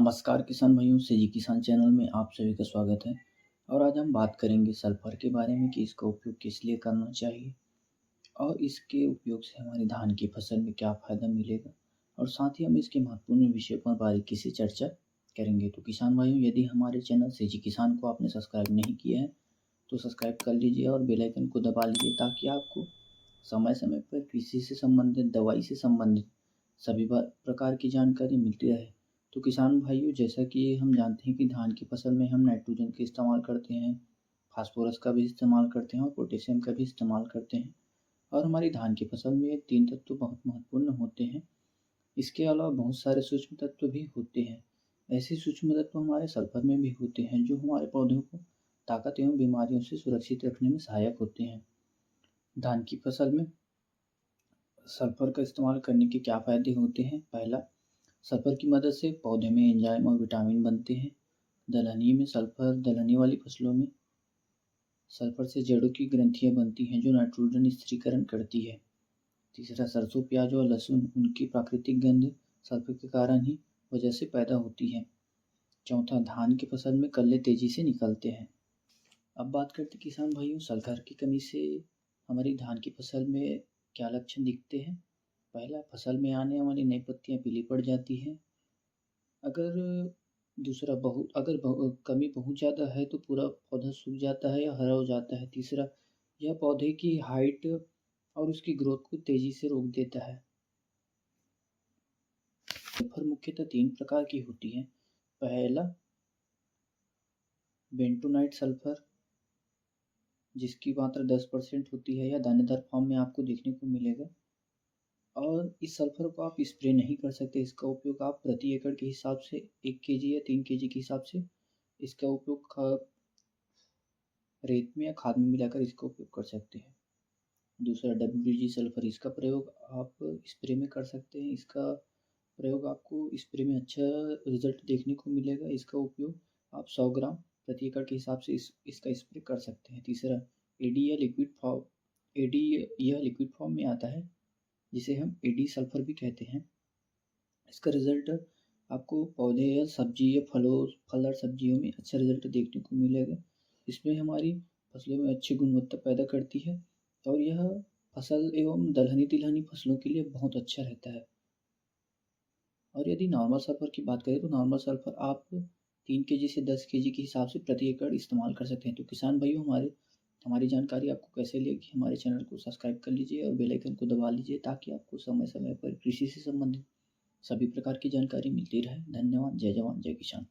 नमस्कार किसान भाइयों, सेजी किसान चैनल में आप सभी का स्वागत है। और आज हम बात करेंगे सल्फर के बारे में कि इसका उपयोग किस लिए करना चाहिए और इसके उपयोग से हमारी धान की फसल में क्या फ़ायदा मिलेगा, और साथ ही हम इसके महत्वपूर्ण विषय पर बारीकी से चर्चा करेंगे। तो किसान भाइयों, यदि हमारे चैनल सेजी किसान को आपने सब्सक्राइब नहीं किया है तो सब्सक्राइब कर लीजिए और बेल आइकन को दबा लीजिए, ताकि आपको समय समय पर कृषि से संबंधित, दवाई से संबंधित सभी प्रकार की जानकारी मिलती रहे। तो किसान भाइयों, जैसा कि हम जानते हैं कि धान की फसल में हम नाइट्रोजन का इस्तेमाल करते हैं, फास्फोरस का भी इस्तेमाल करते हैं और पोटेशियम का भी इस्तेमाल करते हैं। और हमारी धान की फसल में ये तीन तत्व बहुत महत्वपूर्ण होते हैं। इसके अलावा बहुत सारे सूक्ष्म तत्व भी होते हैं। ऐसे सूक्ष्म तत्व हमारे सल्फर में भी होते हैं, जो हमारे पौधों को ताकत एवं बीमारियों से सुरक्षित रखने में सहायक होते हैं। धान की फसल में सल्फर का इस्तेमाल करने के क्या फ़ायदे होते हैं? पहला, सल्फर की मदद से पौधे में एंजाइम और विटामिन बनते हैं। दलहनी में सल्फर दलहनी वाली फसलों में सल्फर से जड़ों की ग्रंथियां बनती हैं, जो नाइट्रोजन स्थिरीकरण करती है। तीसरा, सरसों, प्याज और लहसुन, उनकी प्राकृतिक गंध सल्फर के कारण ही वजह से पैदा होती है। चौथा, धान की फसल में कल्ले तेजी से निकलते हैं। अब बात करते किसान भाइयों, सल्फर की कमी से हमारी धान की फसल में क्या लक्षण दिखते हैं। पहला, फसल में आने वाली नई पत्तियां पीली पड़ जाती हैं। अगर कमी बहुत ज़्यादा है तो पूरा पौधा सूख जाता है या हरा हो जाता है। तीसरा, यह पौधे की हाइट और उसकी ग्रोथ को तेज़ी से रोक देता है। सल्फर मुख्यतः तीन प्रकार की होती है। पहला, बेंटोनाइट सल्फर, जिसकी मात्रा 10% होती है या दानेदार फॉर्म में आपको देखने को मिलेगा। और इस सल्फर को आप स्प्रे नहीं कर सकते। इसका उपयोग आप प्रति एकड़ के हिसाब से 1 केजी या 3 केजी के हिसाब से इसका उपयोग रेत में या खाद में मिलाकर इसका उपयोग कर सकते हैं। दूसरा, WG सल्फर, इसका प्रयोग आप स्प्रे में कर सकते हैं। इसका प्रयोग आपको स्प्रे में अच्छा रिजल्ट देखने को मिलेगा। इसका उपयोग आप 100 ग्राम प्रति एकड़ के हिसाब से इसका स्प्रे कर सकते हैं। तीसरा, एडी या लिक्विड फॉर्म, एडी यह लिक्विड फॉर्म में आता है, जिसे हम एडी सल्फर भी कहते हैं। इसका रिजल्ट आपको पौधे या सब्जी या फल और सब्जियों में अच्छा रिजल्ट देखने को मिलेगा। इसमें हमारी फसलों में अच्छी गुणवत्ता पैदा करती है और यह फसल एवं दलहनी तिलहनी फसलों के लिए बहुत अच्छा रहता है। और यदि नॉर्मल सल्फर की बात करें तो नॉर्मल सल्फर आप 3 केजी से 10 केजी के हिसाब से प्रति एकड़ इस्तेमाल कर सकते हैं। तो किसान भाइयों, हमारी जानकारी आपको कैसे लगी, हमारे चैनल को सब्सक्राइब कर लीजिए और बेल आइकन को दबा लीजिए, ताकि आपको समय समय पर कृषि से संबंधित सभी प्रकार की जानकारी मिलती रहे। धन्यवाद। जय जवान जय किसान।